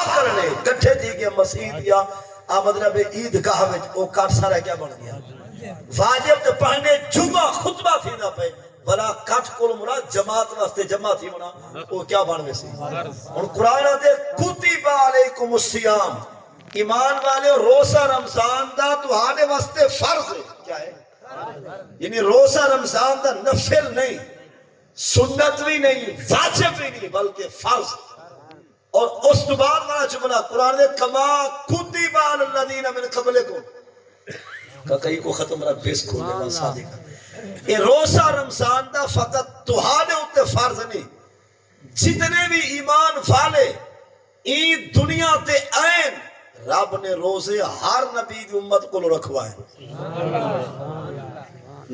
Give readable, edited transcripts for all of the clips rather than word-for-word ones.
کرنے کٹھے تھی کہ مسجد یا مطلب عیدگاہ وچ او کٹ سارا کیا بن گیا واجب تے پڑھنے جمعہ خطبہ تھی نہ پے بلا کٹ کول مراد جماعت واسطے جمع تھی ہونا او کیا بن ویسی ہن قرآن دے کتب علیکم الصیام ایمان والے روزہ رمضان دا تہاڈے واسطے فرض ہے کیا ہے یعنی روزہ رمضان دا نفل نہیں سنت بھی نہیں واجب بھی نہیں بلکہ فرض اور اس تو بعد والا جملہ قرآن نے کما کتب علی الذین من قبلکم کہ کئی کو ختم رہا بیس کھولنے والا صادق یہ روزہ رمضان دا فقط تہاڈے اوتے فرض نہیں جتنے بھی ایمان والے این دنیا تے آئین رب نے روزے ہر نبی دی امت کو رکھوائے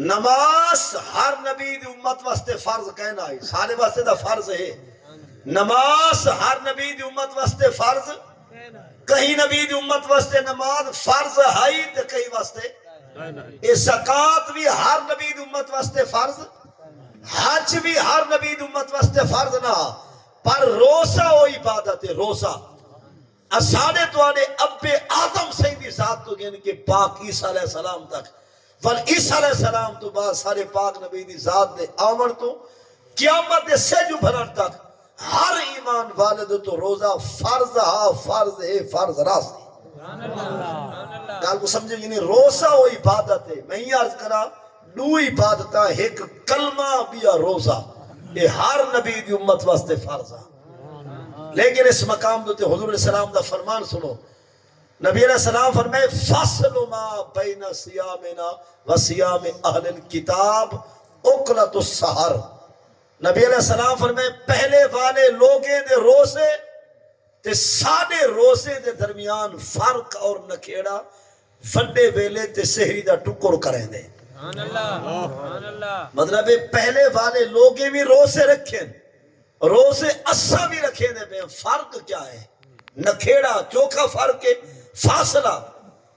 نماز ہر نبی دی امت واسطے فرض کہنا ہے سارے واسطے دا فرض ہے نماز ہر نبی دی امت واسطے فرض کہیں نبی دی امت واسطے نماز فرض ہے تے کہیں واسطے اے زکات بھی ہر نبی دی امت واسطے فرض حج بھی ہر نبی دی امت واسطے فرض نہ پر روزہ وہ عبادت ہے روزہ اساڑے تو آنے اب آدم سیدی ذات تو گئن کہ پاک عیسیٰ علیہ السلام تک ول عیسیٰ علیہ السلام تو بعد سارے پاک نبی دی ذات دے آمن تو قیامت دے سے جو بھرن تک ہر ایمان والد تو روزہ فرض ہے فرض راست گال کو سمجھے یعنی روزہ وہ عبادت ہے میں ہی عرض کرا دو عبادتاں ایک کلمہ بیا روزہ یہ ہر نبی دی امت واسطے فرض ہے لیکن اس مقام دوتے حضور علیہ السلام دا فرمان سنو نبی علیہ السلام فرمائے فصل ما بین سیامنا و سیام اہل الکتاب اکلت السحر نبی علیہ السلام فرمائے پہلے والے لوگیں دے روزے تے ساڑے روزے دے درمیان فرق اور نکھیڑا فڈے ویلے تے سہری دا ٹکر کریں دے مطلب پہلے والے لوگیں بھی روزے رکھیں روزے اسا بھی رکھیں دے بے فرق کیا ہے نکھیڑا چوکھا فرق ہے فاصلہ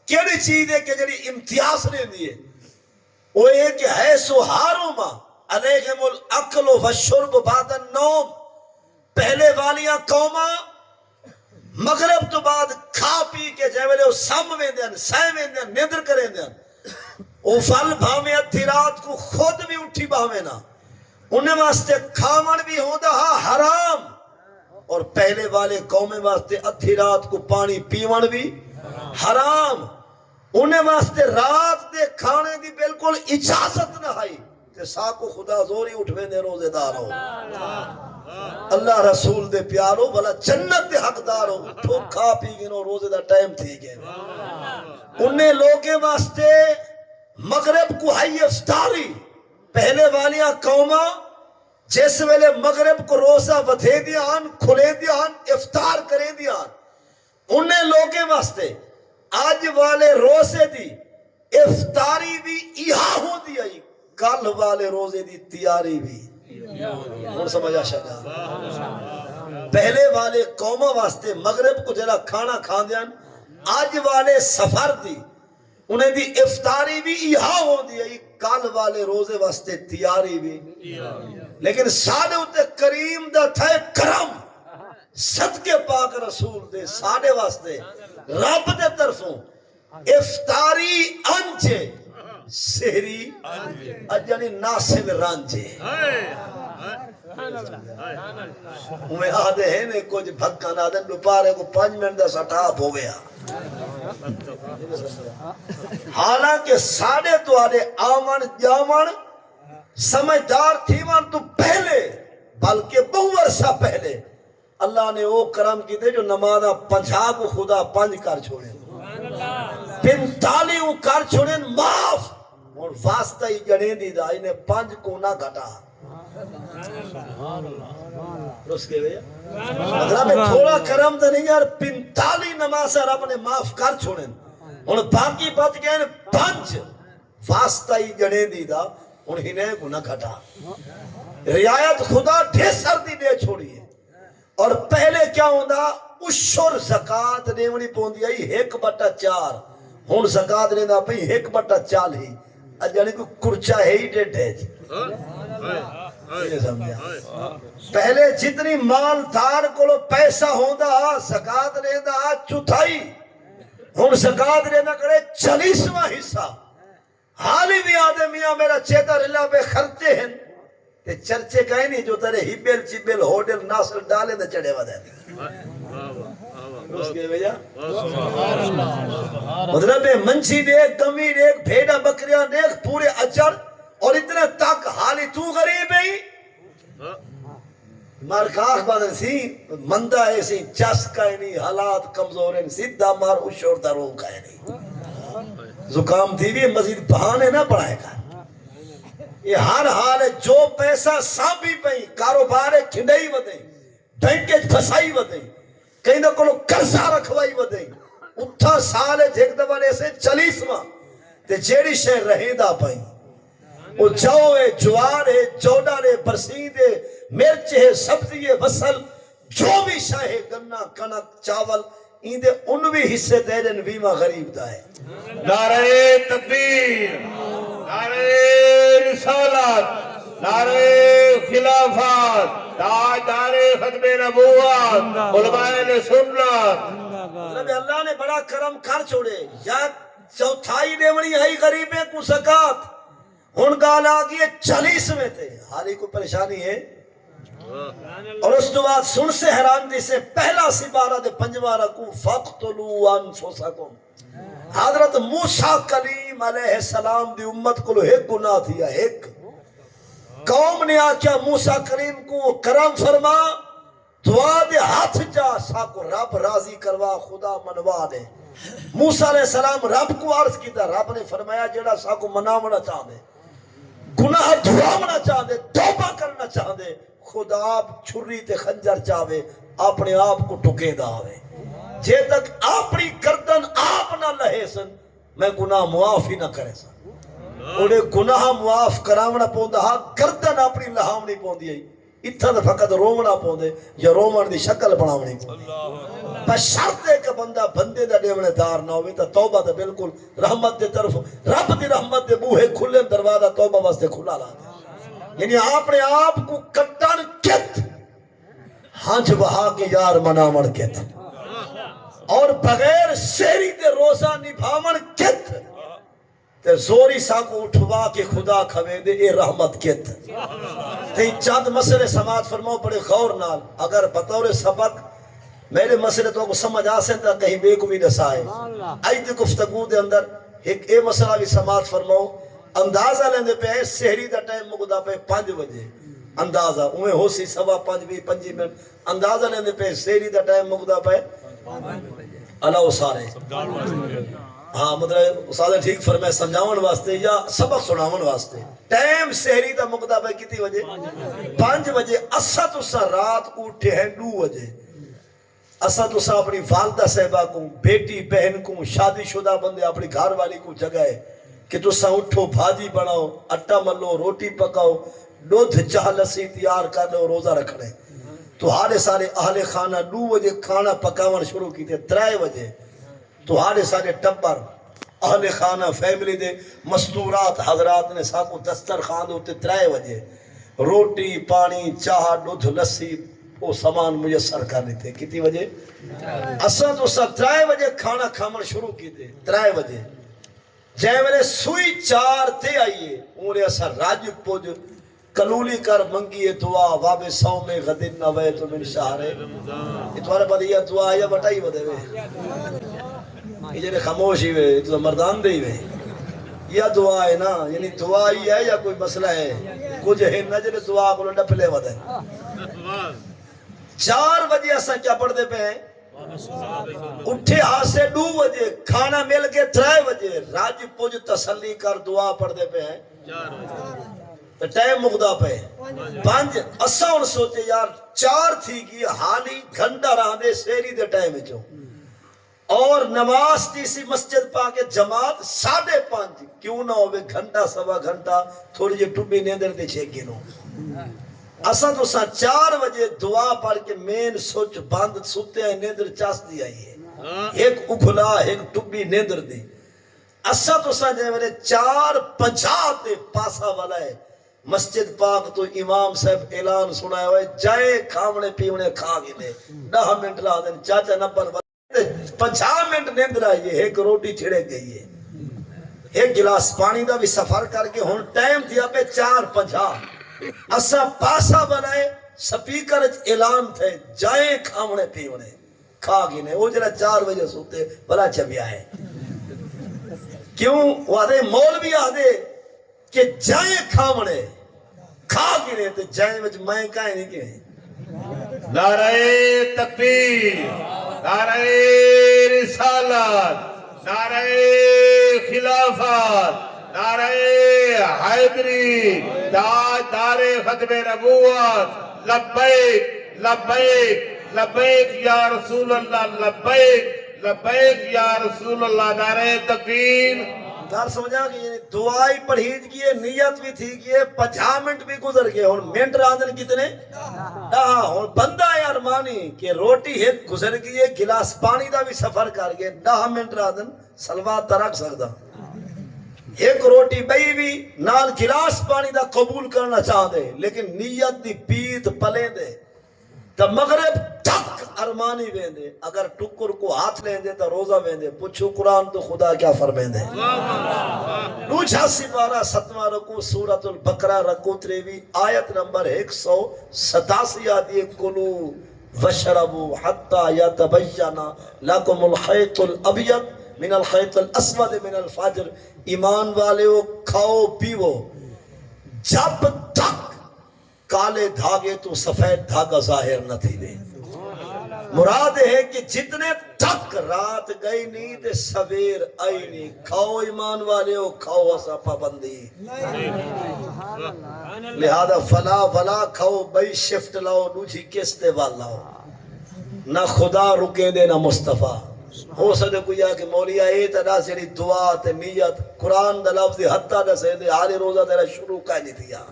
کیڑی چیز ہے کہ جڑی امتیاز نے دیئے وہ یہ کہ ہے سہاروما علیہم الاکل و شرب بعد النوم پہلے والیاں قوما مغرب تو بعد کھا پی کے جیولے وہ سم ویندین سائے ویندین نیندر کریں دین وہ فل بھاویں ادھی رات کو خود بھی اٹھی بھاویں نا انہیں واسطے کھاون بھی ہوندہ حرام اور پہلے والے قومیں واسطے ادھی رات کو پانی پیون بھی حرام انہیں واسطے رات دے کھانے دی بالکل اجازت نہ آئی کہ ساکو خدا زوری اٹھویں دے روزے دار ہو اللہ رسول دے پیارو بلا جنت دے حق دار ہو اٹھو کھا پی گنو روزے دا ٹائم تھی گئے انہیں لوگے واسطے مغرب کو ہائی افطاری پہلے والیاں قومہ جیسے ویلے مغرب کو روزہ بدھے دیان کھلے دیان افطار کرے دیان انہیں لوگے واسطے آج والے روزے دی افطاری بھی یہاں ہو دی آئی کل والے روزے دی تیاری بھی اور سمجھا شکا پہلے والے قومہ واسطے مغرب کو جرا کھانا کھان دیان آج والے سفر دی انہیں دی افطاری بھی یہاں ہو دی آئی کل والے روزے واسطے تیاری بھی لیکن ساڑھے ہوتے کریم دا تھے کرم صدقے پاک رسول دے ساڑھے واسطے رب دے طرفوں افطاری انجے سہری اجانی ناسب رانجے ہمیں آدھے ہیں نے کچھ بھکا نہ دن دوپارے کو 5 منٹ دا سٹاپ ہو گیا حالانکہ ساڑھے تو آدھے آمن جامن سمجھدار تھیوان تو پہلے بلکہ بہور سا پہلے اللہ نے وہ کرم کی دے جو نمازہ 50 کو خدا 5 کر چھوڑیں 45 کو کر چھوڑیں معاف اور واسطہ ہی جڑیں دی دا انہیں 5 کو نہ گھٹا رس کے بھئی مطلب تھوڑا کرم دے نہیں یار 45 نمازہ رب نے معاف کر چھوڑیں اور باقی بات گئے 5 واسطہ ہی جڑیں دی دا انہیں کو نہ گھٹا رعایت خدا ڈھیسر دی دے چھوڑی ہے اور پہلے کیا ہوندہ اشور زکاة دیونی پوندی آئی 1/4 ہون زکاة دینا پہی 1/4 ہی اجانی کو کرچا ہے ہی ڈیڑھ ہے یہ سمجھا پہلے جتنی مالدار کو پیسہ ہوندا زکات رہندا چوتھائی ہن زکات رہنا کرے 40واں حصہ حالی بھی آدھے میاں میرا چیتا رلا پہ خرچے ہیں تے چرچے کہیں نہیں جو ترے ہیبل چیبل ہوٹل ناصر ڈالے تے چڑھے ودے اس کے وجہ مطلب منچی دیکھ کمی دیکھ بھیڑا بکریاں دیکھ پورے اچر اور اتنے تک حالی تو غریب ہے مار کاخ بادن سی مندہ ہے سی چس کہیں نہیں حالات کمزور ہیں سیدھا مار اشور دا رو کہیں نہیں زکام تھی بھی مزید بہانے نہ پڑھائے گا یہ ہر حال ہے جو پیسہ سانپی پہی کاروبار کھنڈائی ودیں بینکیج پھسائی ودیں کہیں نہ کلو کرزہ رکھوائی ودیں اتھا سال ہے جھیک دبانے سے 40واں تے جیڑی شہر رہیں دا پہی وہ جو ہے جوار ہے جوڈا ہے برسید ہے مرچ ہے سبزی ہے وصل جو بھی شاہ ہے گنہ کنک چاول ایندے ان بھی حصے دے دن ویمہ غریب دا ہے نعرہ تکبیر نعرہ رسالت نعرہ خلافت تاجدار ختم نبوت علماء سنت مطلب اللہ نے بڑا کرم کر چھوڑے یا چوتھائی دیونی ہے غریبیں کو زکات ان گال آگئی 40 میں تھے حالی کو پریشانی ہے اور اس تو بعد سن سے حیران دی سے پہلا سبارہ دے پنجوارہ کو فَقْتُلُوا أَنفُسَكُمْ حضرت موسیٰ کلیم علیہ السلام دی امت کو ایک گناہ تھیا ایک قوم نے آکیا موسیٰ کریم کو کرم فرما دعا دے ہاتھ جا ساکو رب راضی کروا خدا منوا دے موسیٰ علیہ السلام رب کو عرض کی تھا رب نے فرمایا جڑا ساکو منامنا چاہ دے گناہ دھواؤنا چاہ دے توبہ کرنا چاہ دے خدا آپ چھری تے خنجر چاہوے اپنے آپ کو ٹکے دا آوے جے تک اپنی گردن آپ نہ لہے سن میں گناہ معاف ہی نہ کرے سن انہیں گناہ معاف کراونا پوندا ہاں گردن اپنی لہاونی پوندی ہے اتھا دا فقط رومنا پوندے یا رومن دی شکل بناونی پوندے پر شرط ہے کہ بندہ بندے دا دیونے دار نہ ہوئے تا توبہ دا بالکل رحمت دے طرف رب دی رحمت دے بوہے کھلے دروازہ توبہ واسطے کھلا لا دے یعنی آپ نے آپ کو کٹن کت ہنچ بہا کے یار منامن کت اور بغیر سیری دے روزہ نبھامن کت تے زوری سا کو اٹھوا کے خدا کھوے دے اے رحمت کت تے چاند مسئلے سماعت فرماؤ بڑے غور نال اگر بطور سبق میرے مسئلے تو کو سمجھ آسیں تا کہیں بے کو بھی نسائے آئیت گفتگو دے اندر ایک اے مسئلہ بھی سماعت فرماؤ اندازہ لیندے پہ ہے سہری دا ٹائم مقدہ پہ 5 بجے اندازہ انہیں ہو سی 5:15 منٹ اندازہ لیندے پہ سہری دا ٹائم مقدہ پہ اللہ سارے ہاں مطلب استاد ٹھیک فرمائے سمجھاون واسطے یا سبق سناون واسطے ٹائم سہری دا مقدہ پہ کتنی بجے 5 بجے اسا تو سا رات کو اٹھے ہیں 2 بجے اسا تو سا اپنی والدہ صاحبہ کو بیٹی بہن کو شادی شدہ بندے اپنی گھر والی کو جگہ کہ تو سا اٹھو بھاجی بناؤ اٹا ملو روٹی پکاؤ دودھ چاہ لسی تیار کر لو روزہ رکھنے تو ہارے سارے اہل خانہ 2 بجے کھانا پکاون شروع کی تھے 3 بجے تو ہارے سارے ٹبر اہل خانہ فیملی دے مستورات حضرات نے ساکو دسترخوان ہوتے 3 بجے روٹی پانی چاہ دودھ لسی وہ سامان میسر کرنے تھے کتنی بجے اساں تو سب 3 بجے کھانا کھاون شروع کی تھے 3 بجے جائے میں نے سوئی 4 تے آئیے انہیں ایسا راج پوج کلولی کر منگیے دعا واب سو میں غدن نوے تو من شہرے یہ تمہارے بعد یہ دعا یا بٹائی بدے وے یہ جنہیں خاموش ہی وے یہ تو مردان دے وے یہ دعا ہے نا یعنی دعا ہی ہے یا کوئی مسئلہ ہے کچھ ہے نا جنہیں دعا کو لڑا پلے بدے 4 بجے ایسا کیا پڑھ دے پہ ہیں اٹھے ہاتھ سے 2 بجے کھانا مل کے 3 بجے راج پوج تسلی کر دعا پڑھ دے پہ ہیں تو ٹائم مقدہ پہ 5 اسا ان سوچے یار 4 تھی کی حالی گھنٹہ رہا دے سیری دے ٹائم جو اور نماز تیسی مسجد پا کے جماعت 5:30 کیوں نہ ہوئے گھنٹہ سوا گھنٹہ تھوڑی جی ٹوبی نیندر دے چھے گنو اساں تو سا 4 بجے دعا پڑھ کے مین سوچ بند سوتے ہیں نیندر چاس دی آئی ہے ایک اکھلا ایک ٹوبی نیندر دی اساں تو سا جائے میرے 4:50 تے پاسا والا ہے مسجد پاک تو امام صاحب اعلان سنایا ہوئے جائے کھاونے پیونے کھا گئے 10 منٹ رہا دیں چاچا نمبر 50 منٹ نیند رہی ہے ایک روٹی چھڑے گئی ہے ایک گلاس پانی دا بھی سفر کر کے ہون ٹائم دیا پہ 4:50 اسا پاسا بنائے سپیکر اعلان تھے جائیں کھاونے پیونے کھا گئے وہ جرا 4 بجے سوتے بلا چبیا ہے کیوں وہ آدھے مولوی آدھے کہ جائیں کھاونے کھا گئے تو جائیں وچ میں کائیں نہیں کہ نعرہ تکبیر، نعرہ رسالت، نعرہ خلافت، نعرہ حیدری، تاجدار ختم نبوت، لبیک لبیک لبیک یا رسول اللہ، لبیک لبیک یا رسول اللہ، نعرہ تکبیر۔ دار سمجھا کہ یعنی دعائی پڑھید کیے نیت بھی تھی کیے 50 منٹ بھی گزر گئے اور منٹ راندن کتنے اور بندہ ہے ارمانی کہ روٹی ہت گزر گئے گلاس پانی دا بھی سفر کر گئے 10 منٹ راندن سلوات ترک سکتا ایک روٹی بئی بھی نال گلاس پانی دا قبول کرنا چاہ دے لیکن نیت دی پیت پلے دے تو مغرب تک ارمانی ویندے اگر ٹکر کو ہاتھ لیں دے تو روزہ ویندے پوچھو قرآن تو خدا کیا فرمائیں دے 86 7واں رکوع سورۃ البقرہ رکوع 23 آیت نمبر 187 آدھی کلو وشربوا حتی یتبین لکم الخیط الابیض من الخیط الاسود من الفجر ایمان والے ہو کھاؤ پیو جب تک کالے دھاگے تو سفید دھاگا ظاہر نہ تھی دے مراد ہے کہ جتنے تک رات گئی نہیں تے سویر آئی نہیں کھاؤ ایمان والے ہو کھاؤ اسا پابندی لہذا فلا کھاؤ بھائی شفٹ لاؤ دوجی کستے والاؤ نہ خدا رکے دے نہ مصطفیٰ ہو سکتے کوئی آکے مولیہ اے تدا سیری دعا تے نیت قرآن دا لفظ حتی دا سیدے حالی روزہ تیرا شروع کا نہیں دیا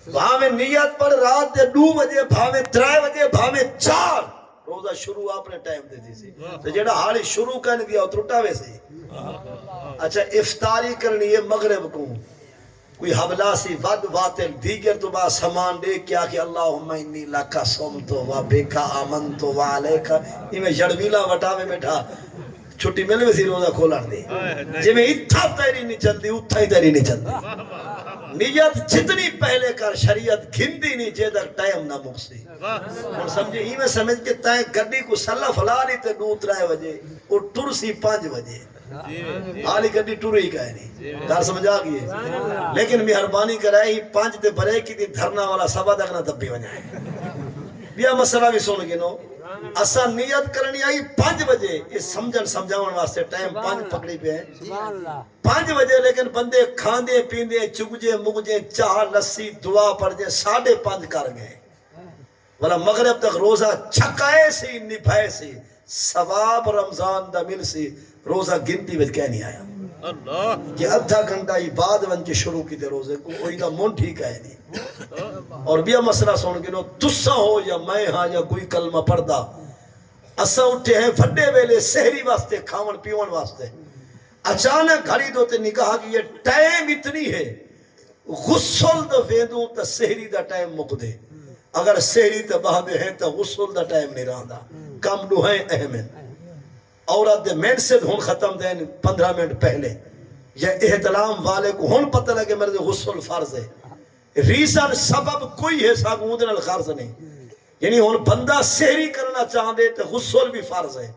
وہاں میں نیت پر رات دے 2 بجے بھاوے 3 بجے بھاوے 4 روزہ شروع آپ نے ٹائم دے دی سی تو جیڑا حالی شروع کرنے دیا اترٹا ویسے اچھا افطاری کرنی ہے مغرب کو کوئی حبلہ سی ود واتل دیگر تو با سامان دے کیا کہ اللہم انی لکا سمتو و بیکا آمنتو و علیکا یہ میں جڑویلا وٹا میں بیٹھا چھٹی ملے ویسی روزہ کھولان دے جی میں اتھا تیری نہیں چل دی اتھا ہی تیری نہیں چل دی نیت جتنی پہلے کر شریعت گھندی نہیں جے در ٹائم نہ مکسی اور سمجھے ہی میں سمجھ کے تائیں گڑی کو سلح فلا لی تے 2-3 بجے اور ٹر سی 5 بجے حالی گڑی ٹر ہی کہے نہیں دار سمجھا گئے لیکن مہربانی کرائے ہی 5 تے برے کی دی دھرنا والا سبا دکھنا تب بھی بنائے بیا مسئلہ بھی سن گنو اسا نیت کرنی آئی 5 بجے یہ سمجھاون واسطے ٹائم 5 پکڑی پہ ہیں 5 بجے لیکن بندے کھاندے پیندے چگجے مگجے چاہ لسی دعا پڑھ جے 5:30 کر گئے والا مغرب تک روزہ چھکائے سی نبھائے سی ثواب رمضان دا مل سی روزہ گنتی وچ کہہ نہیں آیا کہ ادھا گھنٹہ ہی بعد ون کے شروع کی دے روزے کو وہی دا من ٹھیک ہے نہیں اور بیا مسئلہ سن گنو تسا ہو یا میں ہاں یا کوئی کلمہ پڑھدا اسا اٹھے ہیں فڈے ویلے سحری واسطے کھاون پیون واسطے اچانک گھڑی دوتے نکاح کہ یہ ٹائم اتنی ہے غسل دا ویندوں تا سحری دا ٹائم مک دے اگر سحری تا بہدے ہیں تا غسل دا ٹائم نہیں رہا کم لو ہیں اہم ہیں عورت دے منٹ سے ہون ختم دیں 15 منٹ پہلے یا احتلام والے کو ہون پتہ لگے میرے غسل فرض ہے ریزن سبب کوئی ہے ساکھ اودن الخارض نہیں یعنی ہون بندہ سحری کرنا چاہ دے تو غسل بھی فرض ہے